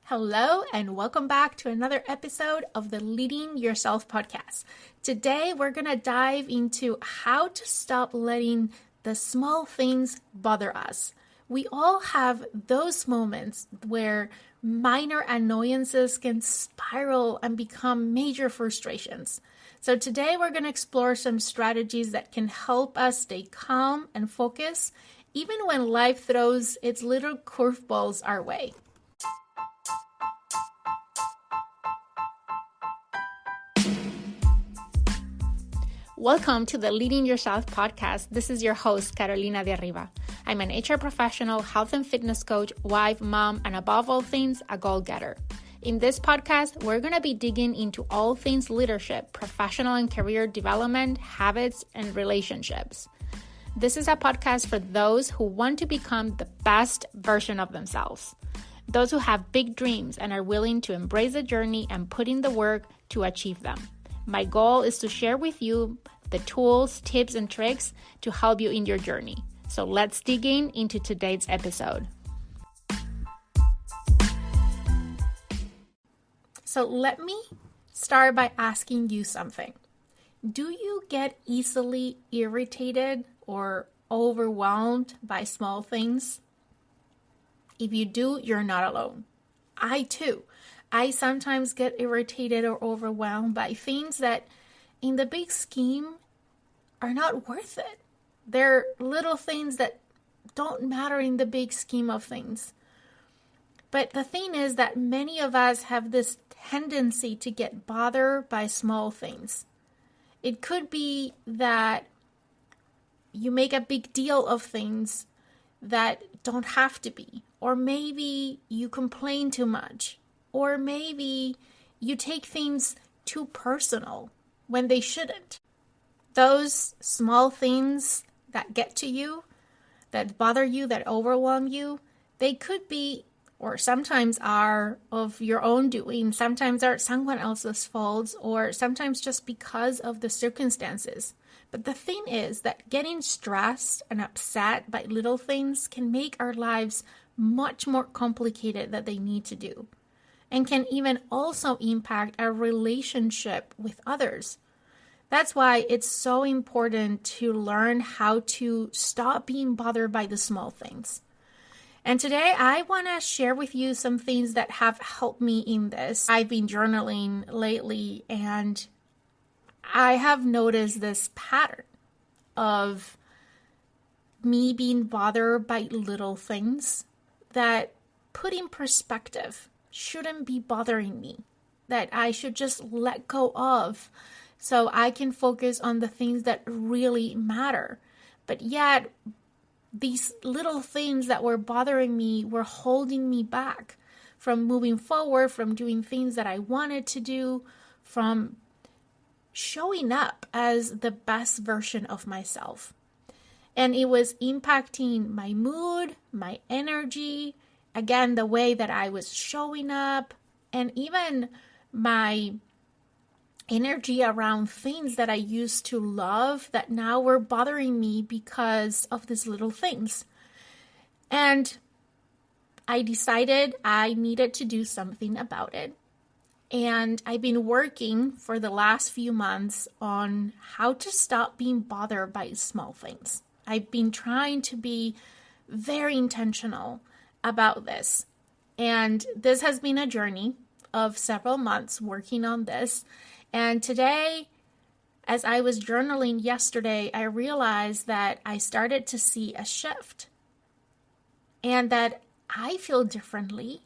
Hello, and welcome back to another episode of the Leading Yourself podcast. Today, we're going to dive into how to stop letting the small things bother us. We all have those moments where minor annoyances can spiral and become major frustrations. So today, we're going to explore some strategies that can help us stay calm and focused, even when life throws its little curveballs our way. Welcome to the Leading Yourself podcast. This is your host, Carolina de Arriba. I'm an HR professional, health and fitness coach, wife, mom, and above all things, a goal-getter. In this podcast, we're going to be digging into all things leadership, professional and career development, habits, and relationships. This is a podcast for those who want to become the best version of themselves. Those who have big dreams and are willing to embrace the journey and put in the work to achieve them. My goal is to share with you the tools, tips, and tricks to help you in your journey. So let's dig into today's episode. So let me start by asking you something. Do you get easily irritated or overwhelmed by small things? If you do, you're not alone. I too. I sometimes get irritated or overwhelmed by things that in the big scheme are not worth it. They're little things that don't matter in the big scheme of things. But the thing is that many of us have this tendency to get bothered by small things. It could be that you make a big deal of things that don't have to be, or maybe you complain too much. Or maybe you take things too personal when they shouldn't. Those small things that get to you, that bother you, that overwhelm you, they could be, or sometimes are, of your own doing. Sometimes are someone else's faults, or sometimes just because of the circumstances. But the thing is that getting stressed and upset by little things can make our lives much more complicated than they need to do, and can even also impact our relationship with others. That's why it's so important to learn how to stop being bothered by the small things. And today I want to share with you some things that have helped me in this. I've been journaling lately, and I have noticed this pattern of me being bothered by little things that, put in perspective, shouldn't be bothering me, that I should just let go of so I can focus on the things that really matter. But yet, these little things that were bothering me were holding me back from moving forward, from doing things that I wanted to do, from showing up as the best version of myself. And it was impacting my mood, my energy, again, the way that I was showing up, and even my energy around things that I used to love that now were bothering me because of these little things. And I decided I needed to do something about it. And I've been working for the last few months on how to stop being bothered by small things. I've been trying to be very intentional about this. And this has been a journey of several months working on this. And today, as I was journaling yesterday, I realized that I started to see a shift. And that I feel differently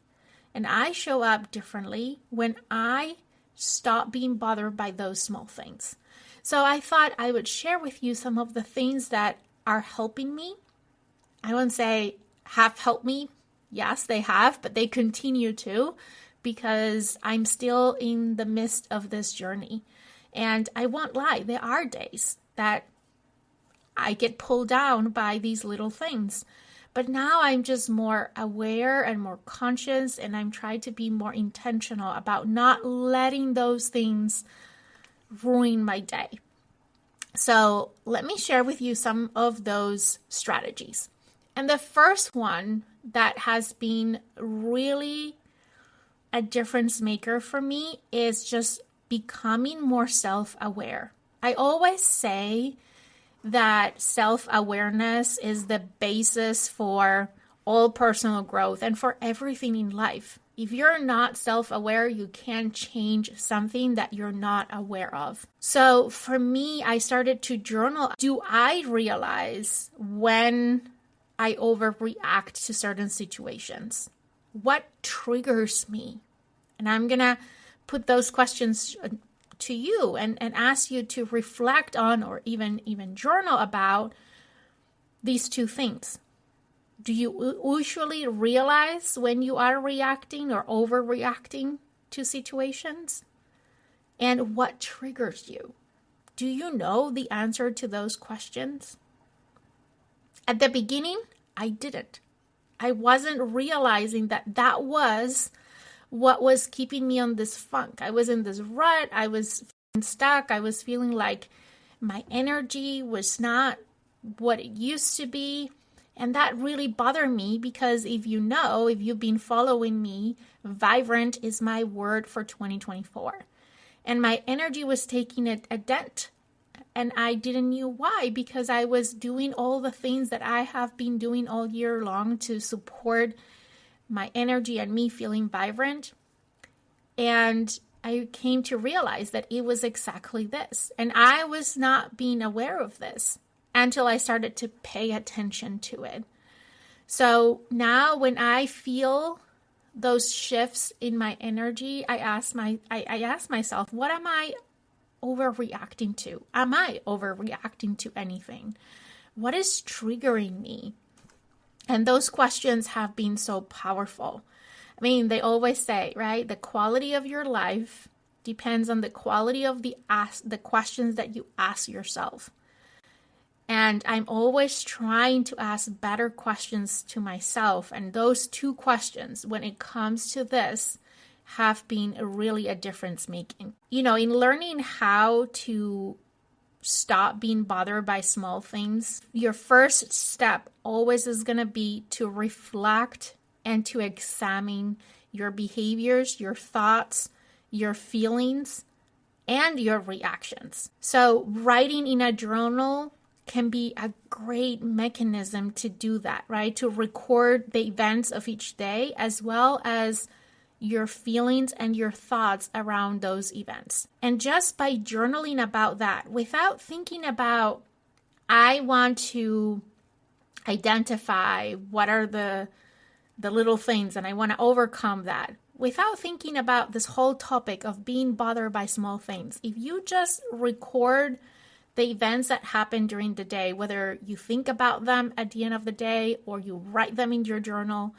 and I show up differently when I stop being bothered by those small things. So I thought I would share with you some of the things that are helping me. I won't say have helped me. Yes, they have, but they continue to, because I'm still in the midst of this journey. And I won't lie, there are days that I get pulled down by these little things. But now I'm just more aware and more conscious, and I'm trying to be more intentional about not letting those things ruin my day. So let me share with you some of those strategies. And the first one that has been really a difference maker for me is just becoming more self-aware. I always say that self-awareness is the basis for all personal growth and for everything in life. If you're not self-aware, you can't change something that you're not aware of. So for me, I started to journal. Do I realize when I overreact to certain situations? What triggers me? And I'm going to put those questions to you and ask you to reflect on or even journal about these two things. Do you usually realize when you are reacting or overreacting to situations? And what triggers you? Do you know the answer to those questions? At the beginning, I didn't. I wasn't realizing that was what was keeping me on this funk. I was in this rut. I was stuck. I was feeling like my energy was not what it used to be. And that really bothered me because if you've been following me, vibrant is my word for 2024. And my energy was taking a dent. And I didn't know why, because I was doing all the things that I have been doing all year long to support my energy and me feeling vibrant. And I came to realize that it was exactly this. And I was not being aware of this until I started to pay attention to it. So now when I feel those shifts in my energy, I ask myself, what am I overreacting to? Am I overreacting to anything? What is triggering me? And those questions have been so powerful. I mean, they always say, right? The quality of your life depends on the quality of the questions that you ask yourself. And I'm always trying to ask better questions to myself. And those two questions, when it comes to this, have been really a difference making. In learning how to stop being bothered by small things, your first step always is going to be to reflect and to examine your behaviors, your thoughts, your feelings, and your reactions. So writing in a journal can be a great mechanism to do that, right? To record the events of each day as well as your feelings and your thoughts around those events. And just by journaling about that, without thinking about, I want to identify what are the little things and I want to overcome that, without thinking about this whole topic of being bothered by small things. If you just record the events that happen during the day, whether you think about them at the end of the day or you write them in your journal,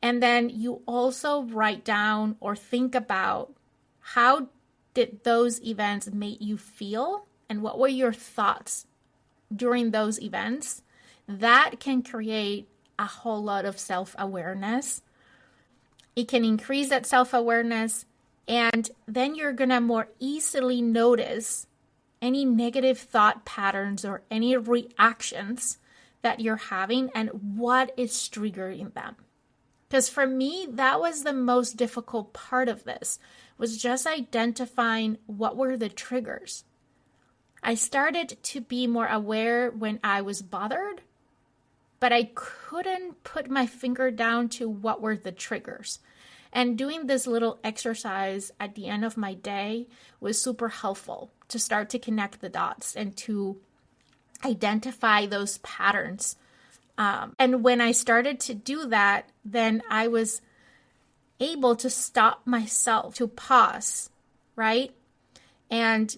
and then you also write down or think about how did those events make you feel and what were your thoughts during those events, that can create a whole lot of self-awareness. It can increase that self-awareness, and then you're going to more easily notice any negative thought patterns or any reactions that you're having and what is triggering them. Because for me, that was the most difficult part of this, was just identifying what were the triggers. I started to be more aware when I was bothered, but I couldn't put my finger down to what were the triggers. And doing this little exercise at the end of my day was super helpful to start to connect the dots and to identify those patterns. And when I started to do that, then I was able to stop myself, to pause, right? And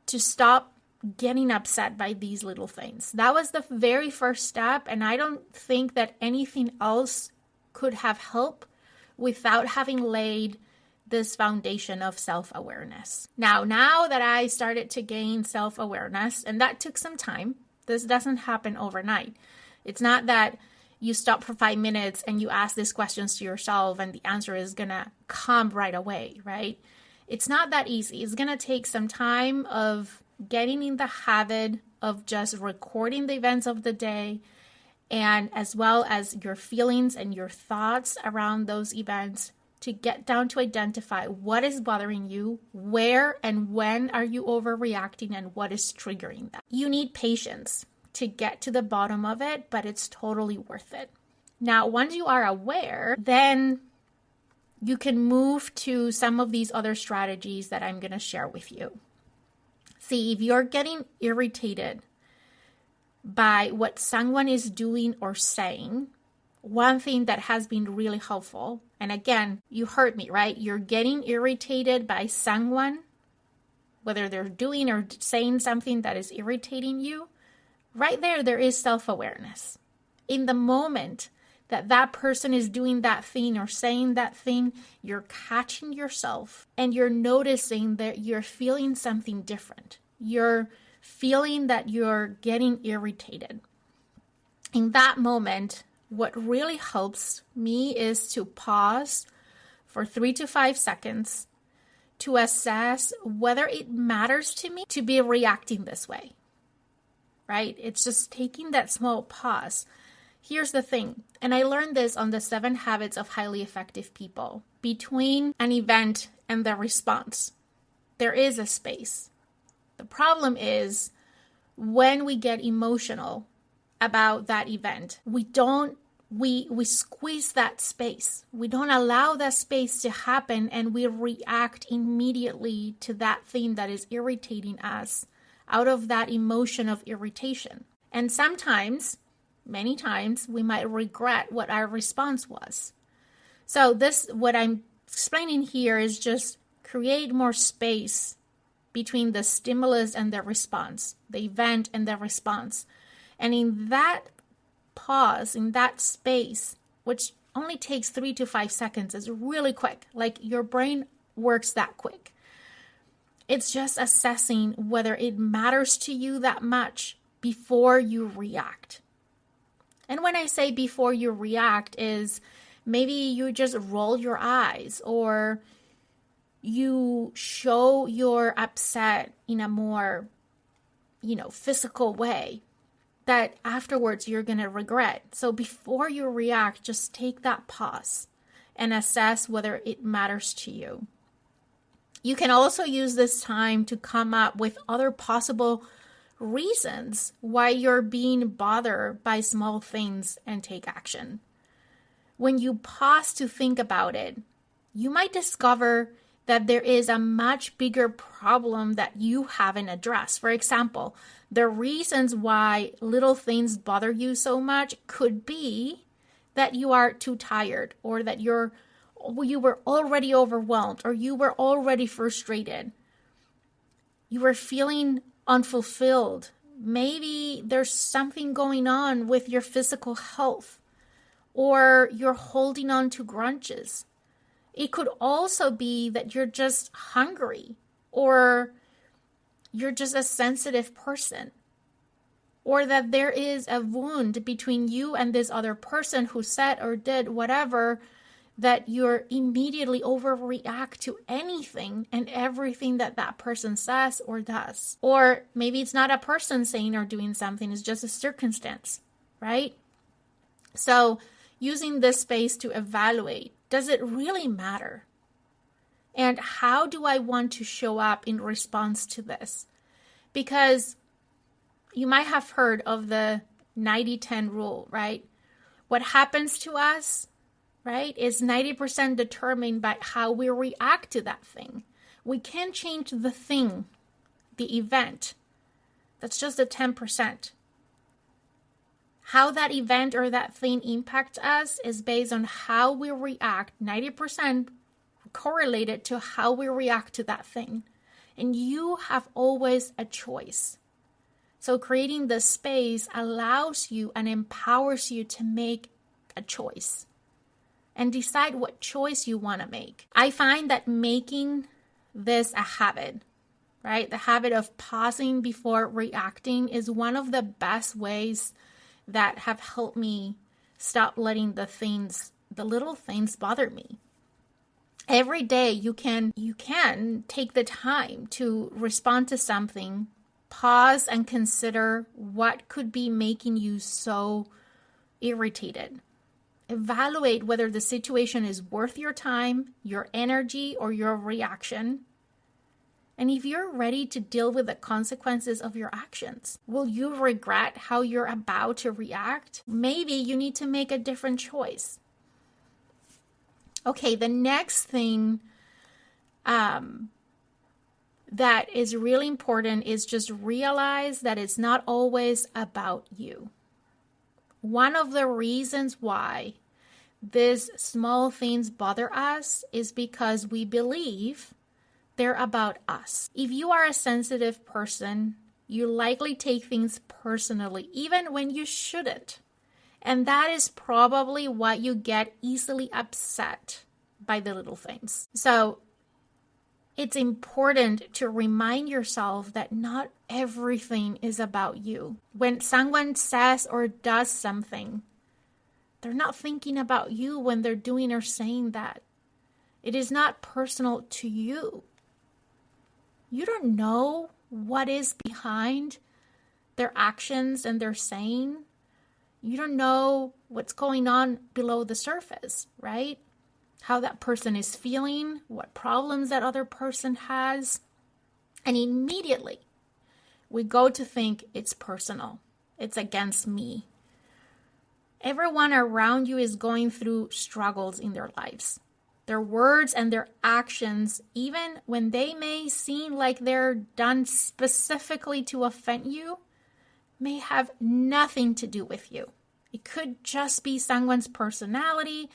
to stop getting upset by these little things. That was the very first step. And I don't think that anything else could have helped without having laid this foundation of self-awareness. Now that I started to gain self-awareness, and that took some time, this doesn't happen overnight. It's not that you stop for 5 minutes and you ask these questions to yourself and the answer is going to come right away, right? It's not that easy. It's going to take some time of getting in the habit of just recording the events of the day, and as well as your feelings and your thoughts around those events, to get down to identify what is bothering you, where and when are you overreacting, and what is triggering that. You need patience to get to the bottom of it, but it's totally worth it. Now, once you are aware, then you can move to some of these other strategies that I'm going to share with you. See, if you're getting irritated by what someone is doing or saying, one thing that has been really helpful, and again, you heard me, right? You're getting irritated by someone, whether they're doing or saying something that is irritating you. Right there is self-awareness. In the moment that that person is doing that thing or saying that thing, you're catching yourself and you're noticing that you're feeling something different. You're feeling that you're getting irritated. In that moment, what really helps me is to pause for 3 to 5 seconds to assess whether it matters to me to be reacting this way, right? It's just taking that small pause. Here's the thing, and I learned this on the 7 Habits of Highly Effective People. Between an event and the response, there is a space. The problem is when we get emotional about that event, we squeeze that space. We don't allow that space to happen, and we react immediately to that thing that is irritating us out of that emotion of irritation. And sometimes, many times, we might regret what our response was. So what I'm explaining here is just create more space between the stimulus and the response, the event and the response. And in that pause, in that space, which only takes 3 to 5 seconds, is really quick. Like your brain works that quick. It's just assessing whether it matters to you that much before you react. And when I say before you react is maybe you just roll your eyes or you show you're upset in a more, physical way that afterwards you're going to regret. So before you react, just take that pause and assess whether it matters to you. You can also use this time to come up with other possible reasons why you're being bothered by small things and take action. When you pause to think about it, you might discover that there is a much bigger problem that you haven't addressed. For example, the reasons why little things bother you so much could be that you are too tired, or that you were already overwhelmed, or you were already frustrated. You were feeling unfulfilled. Maybe there's something going on with your physical health, or you're holding on to grudges. It could also be that you're just hungry, or you're just a sensitive person, or that there is a wound between you and this other person who said or did whatever, that you're immediately overreact to anything and everything that that person says or does. Or maybe it's not a person saying or doing something, it's just a circumstance, right? So using this space to evaluate, does it really matter? And how do I want to show up in response to this? Because you might have heard of the 90-10 rule, right? What happens to us, right, is 90% determined by how we react to that thing. We can't change the thing, the event. That's just the 10%. How that event or that thing impacts us is based on how we react, 90% correlated to how we react to that thing. And you have always a choice. So creating this space allows you and empowers you to make a choice and decide what choice you want to make. I find that making this a habit, right? The habit of pausing before reacting is one of the best ways that have helped me stop letting the little things bother me. Every day you can take the time to respond to something, pause and consider what could be making you so irritated. Evaluate whether the situation is worth your time, your energy, or your reaction. And if you're ready to deal with the consequences of your actions, will you regret how you're about to react? Maybe you need to make a different choice. Okay, the next thing that is really important is just realize that it's not always about you. One of the reasons why these small things bother us is because we believe they're about us. If you are a sensitive person, you likely take things personally, even when you shouldn't. And that is probably why you get easily upset by the little things. So it's important to remind yourself that not everything is about you. When someone says or does something, they're not thinking about you when they're doing or saying that. It is not personal to you. You don't know what is behind their actions and their saying. You don't know what's going on below the surface, right? How that person is feeling, what problems that other person has. And immediately we go to think it's personal. It's against me. Everyone around you is going through struggles in their lives. Their words and their actions, even when they may seem like they're done specifically to offend you, may have nothing to do with you. It could just be someone's personality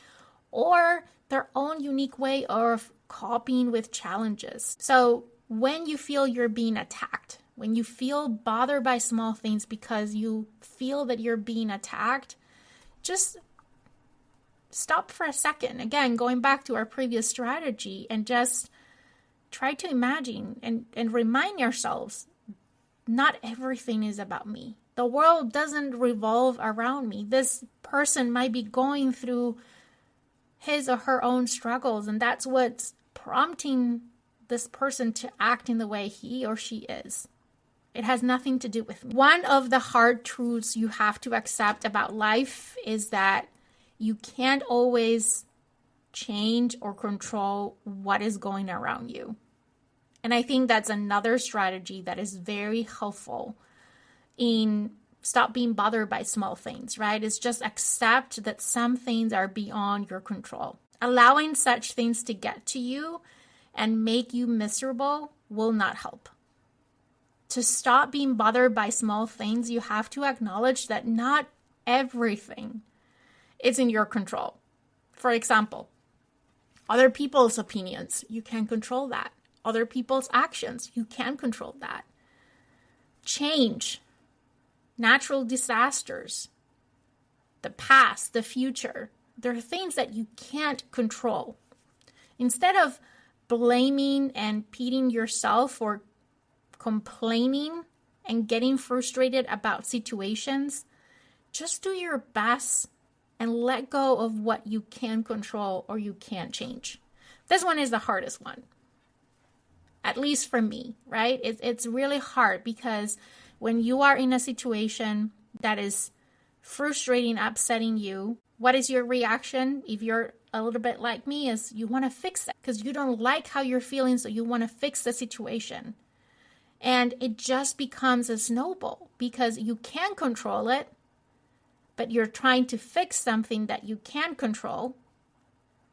or their own unique way of coping with challenges. So when you feel you're being attacked, when you feel bothered by small things because you feel that you're being attacked, just stop for a second. Again, going back to our previous strategy, and just try to imagine and remind yourselves, not everything is about me. The world doesn't revolve around me. This person might be going through his or her own struggles, and that's what's prompting this person to act in the way he or she is. It has nothing to do with me. One of the hard truths you have to accept about life is that you can't always change or control what is going around you. And I think that's another strategy that is very helpful in stop being bothered by small things, right? It's just accept that some things are beyond your control. Allowing such things to get to you and make you miserable will not help. To stop being bothered by small things, you have to acknowledge that not everything is in your control. For example, other people's opinions, you can't control that. Other people's actions, you can't control that. Change, natural disasters, the past, the future, there are things that you can't control. Instead of blaming and pitying yourself or complaining and getting frustrated about situations, just do your best and let go of what you can control or you can't change. This one is the hardest one, at least for me, right? It's really hard because when you are in a situation that is frustrating, upsetting you, what is your reaction? If you're a little bit like me, is you want to fix it because you don't like how you're feeling, so you want to fix the situation. And it just becomes a snowball because you can control it, but you're trying to fix something that you can't control.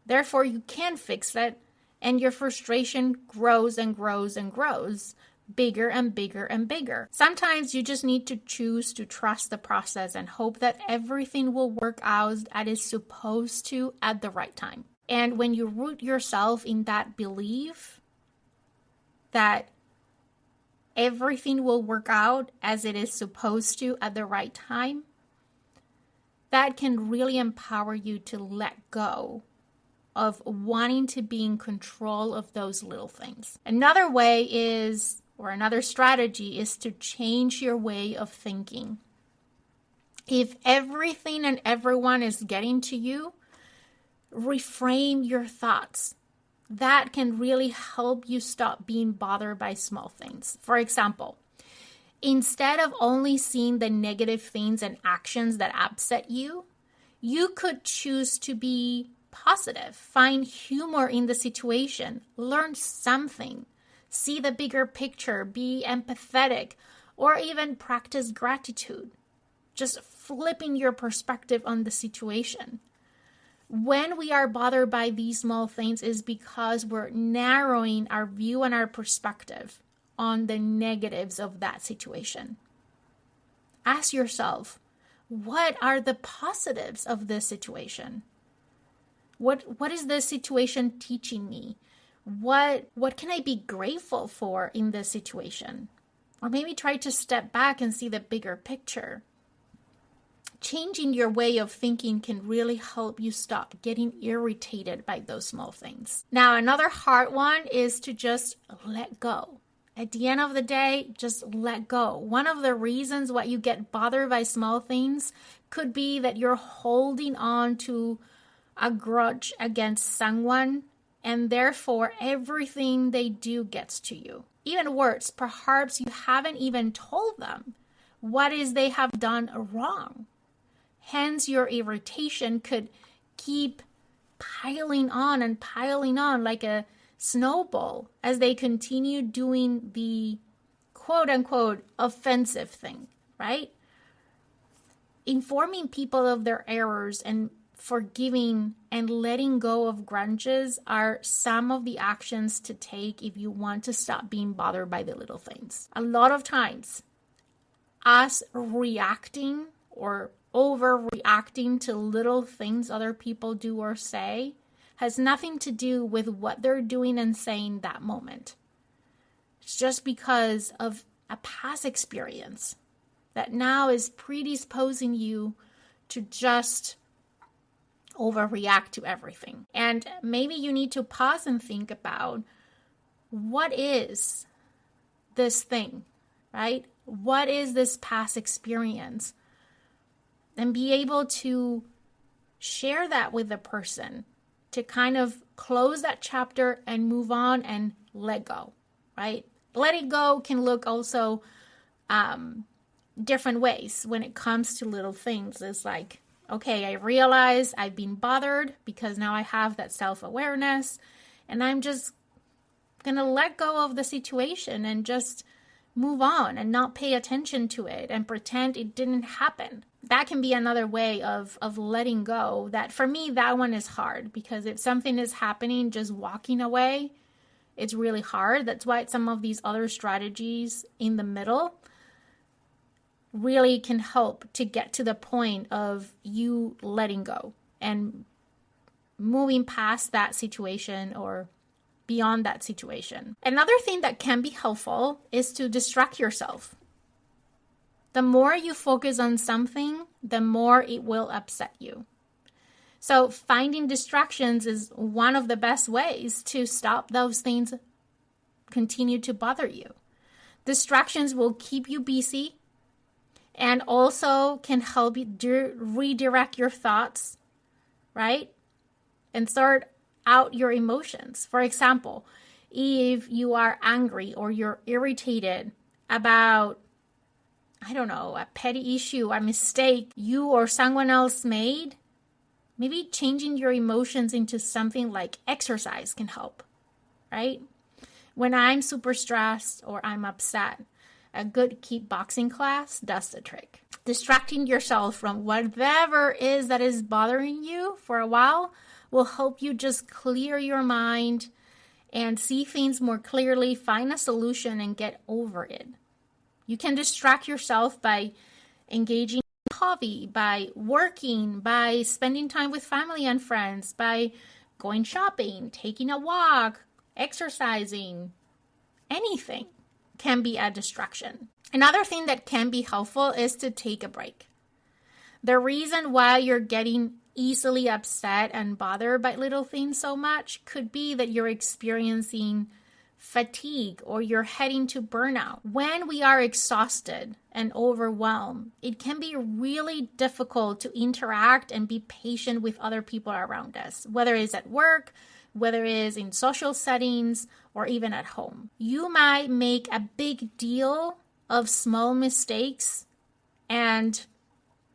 Therefore, you can't fix it, and your frustration grows and grows and grows, bigger and bigger and bigger. Sometimes you just need to choose to trust the process and hope that everything will work out as it's supposed to at the right time. And when you root yourself in that belief that everything will work out as it is supposed to at the right time, that can really empower you to let go of wanting to be in control of those little things. Another way is, or another strategy is to change your way of thinking. If everything and everyone is getting to you, reframe your thoughts. That can really help you stop being bothered by small things. For example, instead of only seeing the negative things and actions that upset you, You could choose to be positive, find humor in the situation, learn something, see the bigger picture, be empathetic, or even practice gratitude. Just flipping your perspective on the situation. When we are bothered by these small things is because we're narrowing our view and our perspective on the negatives of that situation. Ask yourself, what are the positives of this situation? What is this situation teaching me? What can I be grateful for in this situation? Or maybe try to step back and see the bigger picture. Changing your way of thinking can really help you stop getting irritated by those small things. Now, another hard one is to just let go. At the end of the day, just let go. One of the reasons why you get bothered by small things could be that you're holding on to a grudge against someone, and therefore everything they do gets to you. Even worse, perhaps you haven't even told them what is they have done wrong. Hence, your irritation could keep piling on and piling on like a snowball as they continue doing the quote-unquote offensive thing, right? Informing people of their errors and forgiving and letting go of grudges are some of the actions to take if you want to stop being bothered by the little things. A lot of times, us reacting or overreacting to little things other people do or say has nothing to do with what they're doing and saying that moment. It's just because of a past experience that now is predisposing you to just overreact to everything. And maybe you need to pause and think about, what is this thing, right? What is this past experience? And be able to share that with the person to kind of close that chapter and move on and let go, right? Letting go can look also different ways when it comes to little things. It's like, okay, I realize I've been bothered because now I have that self-awareness, and I'm just going to let go of the situation and just move on and not pay attention to it and pretend it didn't happen. That can be another way of letting go. That for me, that one is hard, because if something is happening, just walking away, it's really hard. That's why some of these other strategies in the middle really can help to get to the point of you letting go and moving past that situation or beyond that situation. Another thing that can be helpful is to distract yourself. The more you focus on something, the more it will upset you. So finding distractions is one of the best ways to stop those things continue to bother you. Distractions will keep you busy and also can help you redirect your thoughts, right? And sort out your emotions. For example, if you are angry or you're irritated about, I don't know, a petty issue, a mistake you or someone else made, maybe changing your emotions into something like exercise can help, right? When I'm super stressed or I'm upset, a good kickboxing class does the trick. Distracting yourself from whatever is that is bothering you for a while will help you just clear your mind and see things more clearly, find a solution, and get over it. You can distract yourself by engaging in hobby, by working, by spending time with family and friends, by going shopping, taking a walk, exercising. Anything can be a distraction. Another thing that can be helpful is to take a break. The reason why you're getting easily upset and bothered by little things so much could be that you're experiencing fatigue or you're heading to burnout. When we are exhausted and overwhelmed, it can be really difficult to interact and be patient with other people around us, whether it's at work, whether it is in social settings, or even at home. You might make a big deal of small mistakes and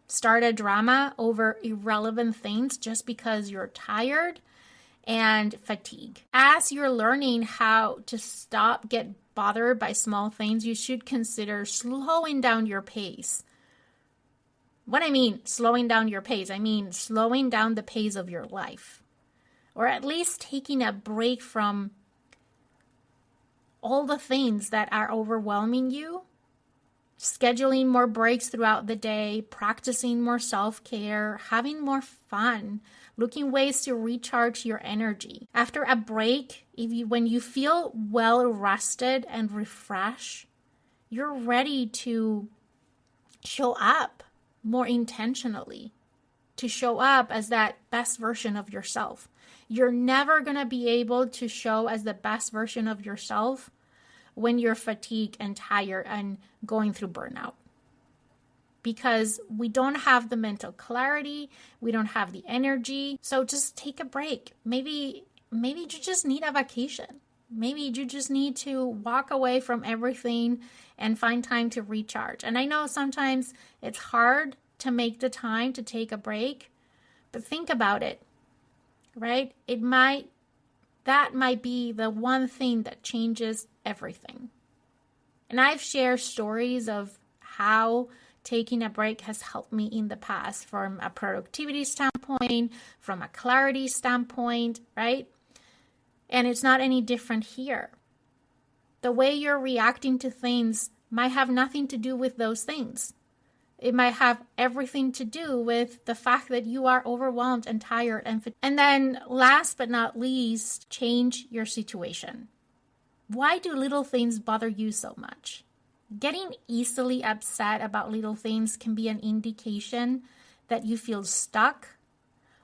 start a drama over irrelevant things just because you're tired and fatigued. As you're learning how to stop get bothered by small things, you should consider slowing down your pace. What I mean slowing down your pace, I mean slowing down the pace of your life. Or at least taking a break from all the things that are overwhelming you, scheduling more breaks throughout the day, practicing more self-care, having more fun, looking ways to recharge your energy. After a break, when you feel well rested and refreshed, you're ready to show up more intentionally, to show up as that best version of yourself. You're never going to be able to show as the best version of yourself when you're fatigued and tired and going through burnout. Because we don't have the mental clarity, we don't have the energy. So just take a break. Maybe you just need a vacation. Maybe you just need to walk away from everything and find time to recharge. And I know sometimes it's hard to make the time to take a break, but think about it, right? That might be the one thing that changes everything. And I've shared stories of how taking a break has helped me in the past from a productivity standpoint, from a clarity standpoint, right? And it's not any different here. The way you're reacting to things might have nothing to do with those things. It might have everything to do with the fact that you are overwhelmed and tired. And then last but not least, change your situation. Why do little things bother you so much? Getting easily upset about little things can be an indication that you feel stuck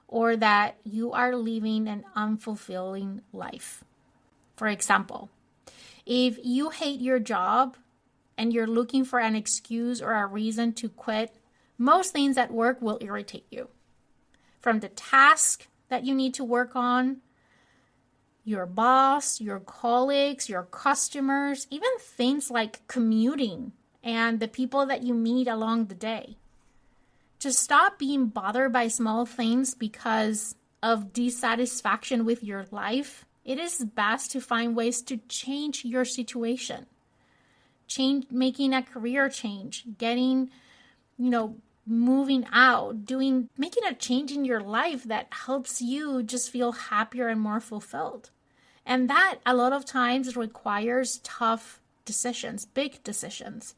or that you are living an unfulfilling life. For example, if you hate your job and you're looking for an excuse or a reason to quit, most things at work will irritate you. From the task that you need to work on, your boss, your colleagues, your customers, even things like commuting and the people that you meet along the day. To stop being bothered by small things because of dissatisfaction with your life, it is best to find ways to change your situation. Making a career change, moving out, making a change in your life that helps you just feel happier and more fulfilled. And that a lot of times requires tough decisions, big decisions.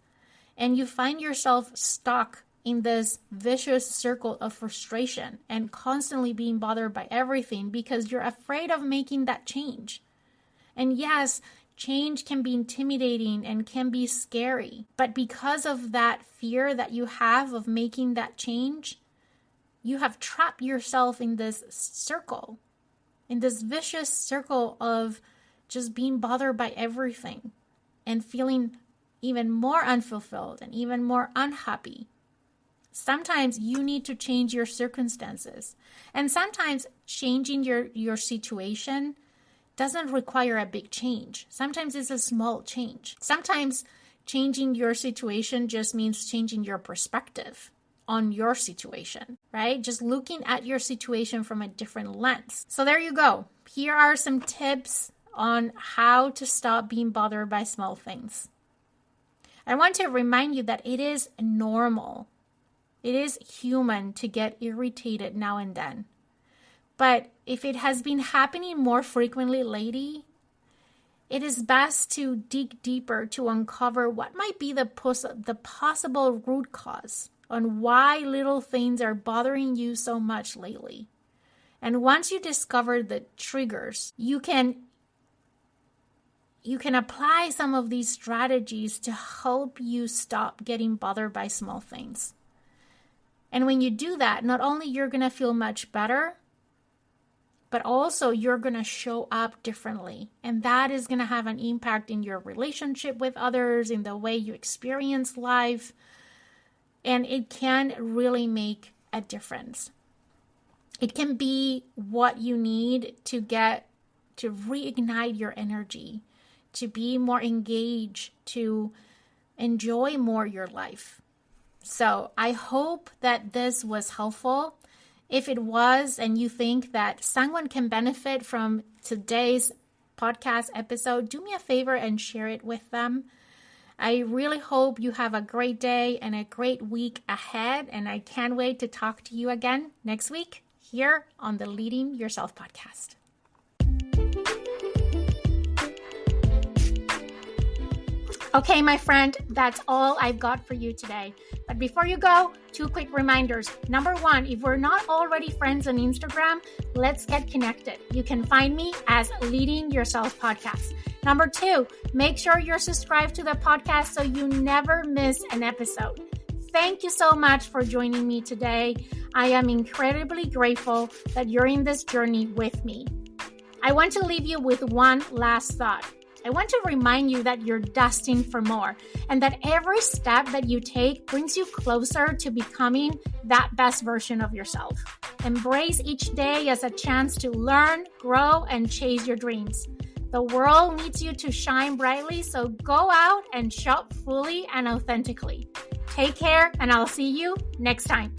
And you find yourself stuck in this vicious circle of frustration and constantly being bothered by everything because you're afraid of making that change. And yes, change can be intimidating and can be scary, but because of that fear that you have of making that change, you have trapped yourself in this circle, in this vicious circle of just being bothered by everything and feeling even more unfulfilled and even more unhappy. Sometimes you need to change your circumstances, and sometimes changing your situation doesn't require a big change. Sometimes it's a small change. Sometimes changing your situation just means changing your perspective on your situation, right? Just looking at your situation from a different lens. So there you go. Here are some tips on how to stop being bothered by small things. I want to remind you that it is normal. It is human to get irritated now and then. But if it has been happening more frequently lately, it is best to dig deeper to uncover what might be the possible root cause on why little things are bothering you so much lately. And once you discover the triggers, you can apply some of these strategies to help you stop getting bothered by small things. And when you do that, not only you're going to feel much better, but also you're going to show up differently. And that is going to have an impact in your relationship with others, in the way you experience life. And it can really make a difference. It can be what you need to reignite your energy, to be more engaged, to enjoy more your life. So I hope that this was helpful. If it was, and you think that someone can benefit from today's podcast episode, do me a favor and share it with them. I really hope you have a great day and a great week ahead. And I can't wait to talk to you again next week here on the Leading Yourself podcast. Okay, my friend, that's all I've got for you today. But before you go, 2 quick reminders. Number 1, if we're not already friends on Instagram, let's get connected. You can find me as Leading Yourself Podcast. Number 2, make sure you're subscribed to the podcast so you never miss an episode. Thank you so much for joining me today. I am incredibly grateful that you're in this journey with me. I want to leave you with one last thought. I want to remind you that you're destined for more and that every step that you take brings you closer to becoming that best version of yourself. Embrace each day as a chance to learn, grow, and chase your dreams. The world needs you to shine brightly, so go out and show up fully and authentically. Take care, and I'll see you next time.